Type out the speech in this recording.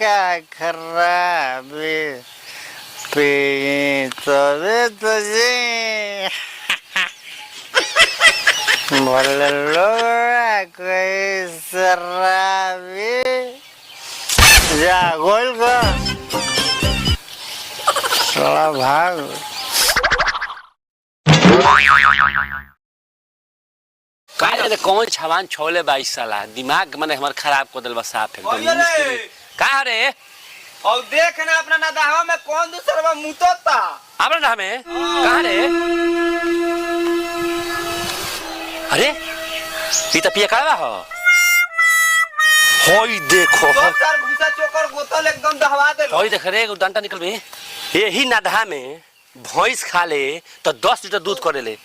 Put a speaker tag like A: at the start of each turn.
A: का खराबी पी तो तुझे बोले लोग कोई शराबी जा गोल का साला भाग
B: काहे कौन छवान छोले 22 साला दिमाग मने हमर खराब कर देल बा साफ एकदम का रे
C: और देख ना अपना नदावा में कौन दूसरा मुतोता
B: अपना नाम है कहां रे अरे ई त पिया कावा हो होई देखो
C: सब सर भूसा चोकर बोतल एकदम दहवा देलो
B: होई देख रे डंटा निकल बे यही नधा में भैंस खा ले तो 10 लीटर दूध करे ले